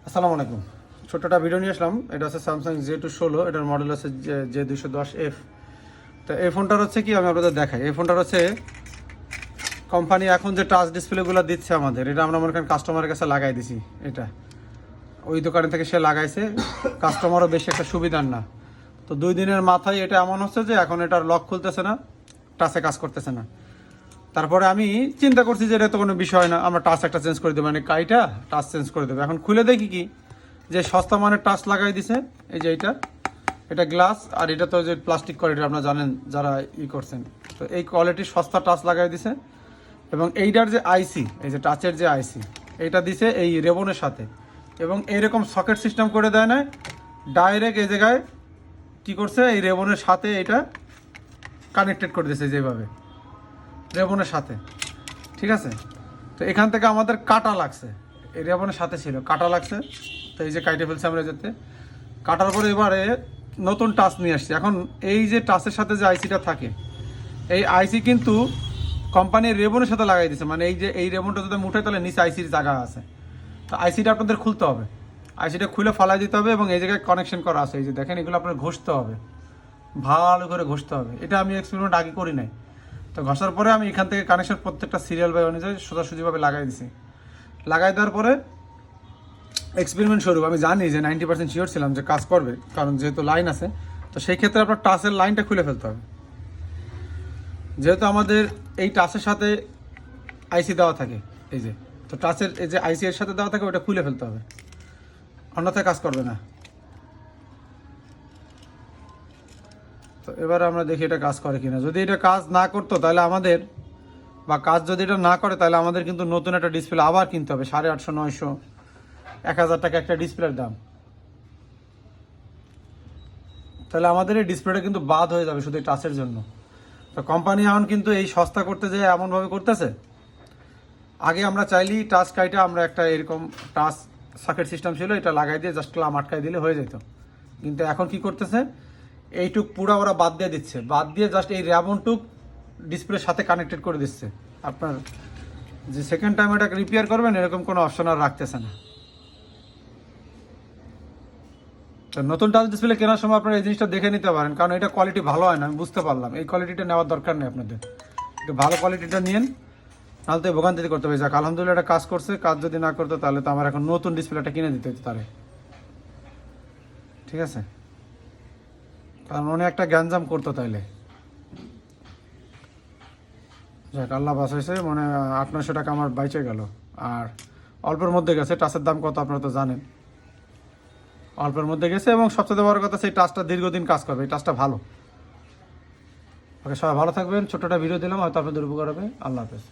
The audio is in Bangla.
আসসালামু আলাইকুম। ছোট্টটা ভিডিও নিয়ে আসলাম। এটা হচ্ছে স্যামসাং J216, এটার মডেল হচ্ছে J210F। তো এই ফোনটার হচ্ছে কি আমি আপনাদের দেখাই। এই ফোনটার হচ্ছে কোম্পানি এখন যে টাচ ডিসপ্লেগুলো দিচ্ছে আমাদের, এটা আমরা মনে করেন কাস্টমারের কাছে লাগাই দিছি। এটা ওই দোকান থেকে সে লাগাইছে, কাস্টমারও বেশি একটা সুবিধার না। তো 2 দিনের মাথায় এটা এমন হচ্ছে যে এখন এটার লক খুলতেছে না, টাচে কাজ করতেছে না। তারপরে আমি চিন্তা করছি যে এটা তো কোনো বিষয় না, আমরা টাচ একটা চেঞ্জ করে দেবো, মানে কাইটা টাচ চেঞ্জ করে দেবো। এখন খুলে দেখি কি যে সস্তা মানের টাচ লাগাই দিছে। এই যে এটা গ্লাস, আর এটা তো যে প্লাস্টিক কোয়ালিটি আপনারা জানেন যারা করছেন। তো এই কোয়ালিটির সস্তা টাচ লাগাই দিছে। এবং এইটার যে আইসি, এই যে টাচের যে আইসি, এইটা দিছে এই রেবনের সাথে। এবং এইরকম সকেট সিস্টেম করে দেয় না, ডাইরেক্ট এই জায়গায় কী করছে, এই রেবনের সাথে এটা কানেক্টেড করে দিয়েছে যেভাবে রেবনের সাথে। ঠিক আছে, তো এখান থেকে আমাদের কাটা লাগছে, এই রেবনের সাথে ছিল কাটা লাগছে। তো এই যে কাইটে ফেলছে আমরা, যেতে কাটার পরে এবারে নতুন টাচ নিয়ে আসছি। এখন এই যে টাচের সাথে যে আইসিটা থাকে, এই আইসি কিন্তু কোম্পানির রেবনের সাথে লাগাই দিচ্ছে। মানে এই যে এই রেবনটা যদি মুঠে তাহলে নিচে আইসির জায়গা আছে। তো আইসিটা আপনাদের খুলতে হবে, আইসিটা খুলে ফালাই দিতে হবে এবং এই জায়গায় কানেকশন করা আছে। এই যে দেখেন, এগুলো আপনার ঘষতে হবে, ভালো করে ঘষতে হবে। এটা আমি এক্সপেরিমেন্ট আগে করি নাই। তো ঘষার পরে আমি এখান থেকে কানেকশন প্রত্যেকটা সিরিয়াল বাই অনুযায়ী সোজাসুজিভাবে লাগাই দিছি। লাগাই দেওয়ার পরে এক্সপেরিমেন্ট স্বরূপ আমি জানি যে 90% শিওর ছিলাম যে কাজ করবে, কারণ যেহেতু লাইন আছে। তো সেই ক্ষেত্রে আপনার টাচের লাইনটা খুলে ফেলতে হবে। যেহেতু আমাদের এই টাচের সাথে আইসি দেওয়া থাকে, এই যে, তো টাচের এই যে আইসি এর সাথে দেওয়া থাকে ওটা খুলে ফেলতে হবে, অন্যথায় কাজ করবে না। তো এবার আমরা দেখি এটা কাজ করে কিনা। যদি এটা কাজ না করতো তাহলে আমাদের, বা কাজ যদি এটা না করে তাহলে আমাদের কিন্তু নতুন একটা ডিসপ্লে আবার কিনতে হবে। 850, 900, 1000 টাকা একটা ডিসপ্লের দাম। তাহলে আমাদের এই ডিসপ্লেটা কিন্তু বাদ হয়ে যাবে শুধু এই টাচের জন্য। তো কোম্পানি এখন কিন্তু এই সস্তা করতে যেয়ে এমনভাবে করতেছে, আগে আমরা চাইলেই টাচ কাইটা আমরা একটা এরকম টাচ সার্কিট সিস্টেম ছিল, এটা লাগাই দিয়ে জাস্ট ক্লাম আটকাই দিলে হয়ে যেত। কিন্তু এখন কি করতেছে, এইটুক পুরা ওরা বাদ দিয়ে দিচ্ছে, বাদ দিয়ে জাস্ট এই র্যাবনটুক ডিসপ্লের সাথে কানেক্টেড করে দিচ্ছে। আপনার যে সেকেন্ড টাইম এটাকে রিপেয়ার করবেন এরকম কোনো অপশন আর রাখতেছে না। তো নতুন টাচ ডিসপ্লে কেনার সময় আপনারা এই জিনিসটা দেখে নিতে পারেন, কারণ এটা কোয়ালিটি ভালো হয় না, আমি বুঝতে পারলাম। এই কোয়ালিটিটা নেওয়ার দরকার নেই আপনাদের, একটু ভালো কোয়ালিটিটা নিন, নাহলে তো ভোগান্তিতে করতে হবে। যাক, আলহামদুলিল্লাহ এটা কাজ করছে। কাজ যদি না করতো তাহলে তো আমার এখন নতুন ডিসপ্লেটা কিনে দিতে হতো তারে। ঠিক আছে, কারণ অনেক একটা গ্যাঞ্জাম করতো তাইলে। যাক, আল্লাহ বাঁচাইছে, মানে 800-900 টাকা আমার বাইচে গেল। আর অল্পের মধ্যে গেছে। টাচের দাম কত আপনারা তো জানেন, অল্পের মধ্যে গেছে। এবং সবচেয়ে বড় কথা, সেই টাচটা দীর্ঘদিন কাজ করবে, এই টাচটা ভালো। ওকে, সবাই ভালো থাকবেন। ছোট্ট একটা ভিডিও দিলাম, হয়তো আপনাদের উপকার হবে। আল্লাহ হাফেজ।